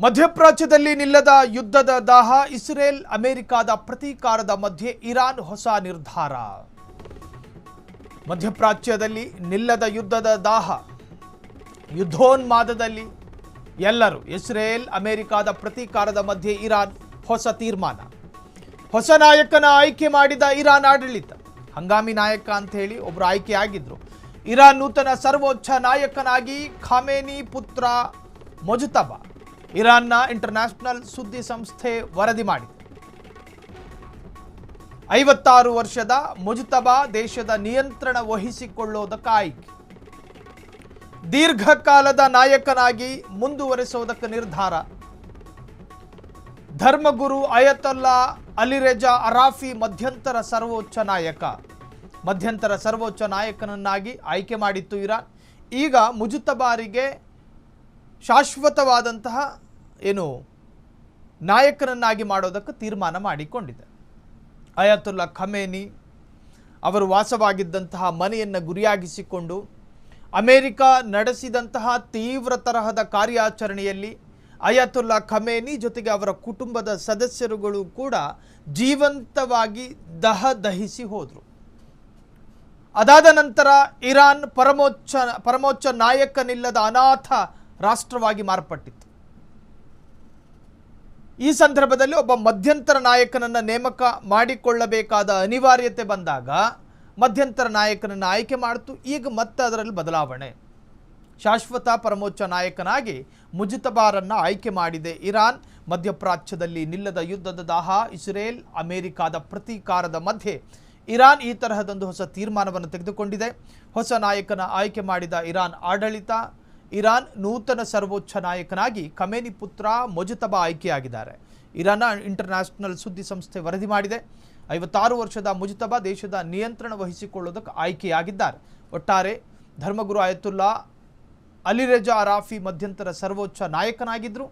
ಮಧ್ಯಪ್ರಾಚ್ಯದಲ್ಲಿ ನಿಲ್ಲದ ಯುದ್ಧದ ದಾಹ, ಇಸ್ರೇಲ್ ಅಮೆರಿಕದ ಪ್ರತೀಕಾರದ ಮಧ್ಯೆ ಇರಾನ್ ಹೊಸ ನಿರ್ಧಾರ. ಮಧ್ಯಪ್ರಾಚ್ಯದಲ್ಲಿ ನಿಲ್ಲದ ಯುದ್ಧದ ದಾಹ, ಯುದ್ಧೋನ್ಮಾದದಲ್ಲಿ ಎಲ್ಲರೂ ಇಸ್ರೇಲ್ ಅಮೆರಿಕದ ಪ್ರತೀಕಾರದ ಮಧ್ಯೆ ಇರಾನ್ ಹೊಸ ತೀರ್ಮಾನ. ಹೊಸ ನಾಯಕನ ಆಯ್ಕೆ ಮಾಡಿದ ಇರಾನ್ ಆಡಳಿತ. ಹಂಗಾಮಿ ನಾಯಕ ಅಂತ ಹೇಳಿ ಒಬ್ಬರು ಆಯ್ಕೆಯಾಗಿದ್ರು. ಇರಾನ್ ನೂತನ ಸರ್ವೋಚ್ಚ ನಾಯಕನಾಗಿ ಖಮೇನಿ ಪುತ್ರ ಮೊಜ್ತಬಾ. ಇರಾನ್ನ ಇಂಟರ್ನ್ಯಾಷನಲ್ ಸುದ್ದಿ ಸಂಸ್ಥೆ ವರದಿ ಮಾಡಿದೆ. 56 ವರ್ಷದ ಮೊಜ್ತಬಾ ದೇಶದ ನಿಯಂತ್ರಣ ವಹಿಸಿಕೊಳ್ಳೋದಕ್ಕೆ ಆಯ್ಕೆ. ದೀರ್ಘಕಾಲದ ನಾಯಕನಾಗಿ ಮುಂದುವರೆಸೋದಕ್ಕೆ ನಿರ್ಧಾರ. ಧರ್ಮಗುರು ಅಯತೊಲ್ಲಾ ಅಲಿರೆಜಾ ಅರಾಫಿ ಮಧ್ಯಂತರ ಸರ್ವೋಚ್ಚ ನಾಯಕನನ್ನಾಗಿ ಆಯ್ಕೆ ಮಾಡಿತ್ತು ಇರಾನ್. ಈಗ ಮುಜ್ತಬಾರಿಗೆ ಶಾಶ್ವತವಾದಂತಹ ನಾಯಕನನ್ನಾಗಿ ಮಾಡೋದಕ್ಕೆ ತೀರ್ಮಾನ ಮಾಡಿಕೊಂಡಿದೆ. ಅಯತೊಲ್ಲಾ ಖಮೇನಿ ಅವರು ವಾಸವಾಗಿದ್ದಂತಹ ಮನೆಯನ್ನು ಗುರಿಯಾಗಿಸಿಕೊಂಡು ಅಮೆರಿಕ ನಡೆಸಿದಂತಹ ತೀವ್ರ ತರಹದ ಕಾರ್ಯಾಚರಣೆಯಲ್ಲಿ ಅಯತೊಲ್ಲಾ ಖಮೇನಿ ಜೊತೆಗೆ ಅವರ ಕುಟುಂಬದ ಸದಸ್ಯರುಗಳು ಕೂಡ ಜೀವಂತವಾಗಿ ದಹಿಸಿ ಹೋದರು. ಅದಾದ ನಂತರ ಇರಾನ್ ಪರಮೋಚ್ಚ ನಾಯಕನಿಲ್ಲದ ಅನಾಥ ರಾಷ್ಟ್ರವಾಗಿ ಮಾರ್ಪಟ್ಟಿತ್ತು. ಈ ಸಂದರ್ಭದಲ್ಲಿ ಒಬ್ಬ ಮಧ್ಯಂತರ ನಾಯಕನನ್ನು ನೇಮಕ ಮಾಡಿಕೊಳ್ಳಬೇಕಾದ ಅನಿವಾರ್ಯತೆ ಬಂದಾಗ ಮಧ್ಯಂತರ ನಾಯಕನನ್ನು ಆಯ್ಕೆ ಮಾಡಿತು. ಈಗ ಮತ್ತೆ ಅದರಲ್ಲಿ ಬದಲಾವಣೆ. ಶಾಶ್ವತ ಪರಮೋಚ್ಚ ನಾಯಕನಾಗಿ ಮುಜ್ತಬಾರನ್ನು ಆಯ್ಕೆ ಮಾಡಿದೆ ಇರಾನ್. ಮಧ್ಯಪ್ರಾಚ್ಯದಲ್ಲಿ ನಿಲ್ಲದ ಯುದ್ಧದ ದಾಹ, ಇಸ್ರೇಲ್ ಅಮೆರಿಕದ ಪ್ರತೀಕಾರದ ಮಧ್ಯೆ ಇರಾನ್ ಈ ತರಹದೊಂದು ಹೊಸ ತೀರ್ಮಾನವನ್ನು ತೆಗೆದುಕೊಂಡಿದೆ. ಹೊಸ ನಾಯಕನ ಆಯ್ಕೆ ಮಾಡಿದ ಇರಾನ್ ಆಡಳಿತ. ಇರಾನ್ ನೂತನ ಸರ್ವೋಚ್ಚ ನಾಯಕನಾಗಿ ಖಮೇನಿ ಪುತ್ರ ಮೊಜ್ತಬಾ ಆಯ್ಕೆಯಾಗಿದ್ದಾರೆ. ಇರಾನ್ನ ಇಂಟರ್ನ್ಯಾಷನಲ್ ಸುದ್ದಿ ಸಂಸ್ಥೆ ವರದಿ ಮಾಡಿದೆ. 56 ವರ್ಷದ ಮೊಜ್ತಬಾ ದೇಶದ ನಿಯಂತ್ರಣ ವಹಿಸಿಕೊಳ್ಳೋದಕ್ಕೆ ಆಯ್ಕೆಯಾಗಿದ್ದಾರೆ. ಒಟ್ಟಾರೆ ಧರ್ಮಗುರು ಅಯತೊಲ್ಲಾ ಅಲಿರೆಜಾ ಅರಾಫಿ ಮಧ್ಯಂತರ ಸರ್ವೋಚ್ಚ ನಾಯಕನಾಗಿದ್ದರು.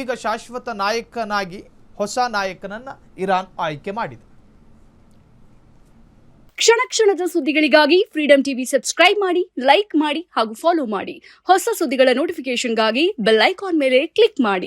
ಈಗ ಶಾಶ್ವತ ನಾಯಕನಾಗಿ ಹೊಸ ನಾಯಕನನ್ನು ಇರಾನ್ ಆಯ್ಕೆ ಮಾಡಿದೆ. ಕ್ಷಣ ಕ್ಷಣದ ಸುದ್ದಿಗಳಿಗಾಗಿ ಫ್ರೀಡಂ ಟಿವಿ ಸಬ್ಸ್ಕ್ರೈಬ್ ಮಾಡಿ, ಲೈಕ್ ಮಾಡಿ ಹಾಗೂ ಫಾಲೋ ಮಾಡಿ. ಹೊಸ ಸುದ್ದಿಗಳ ನೋಟಿಫಿಕೇಶನ್ಗಾಗಿ ಬೆಲ್ ಐಕಾನ್ ಮೇಲೆ ಕ್ಲಿಕ್ ಮಾಡಿ.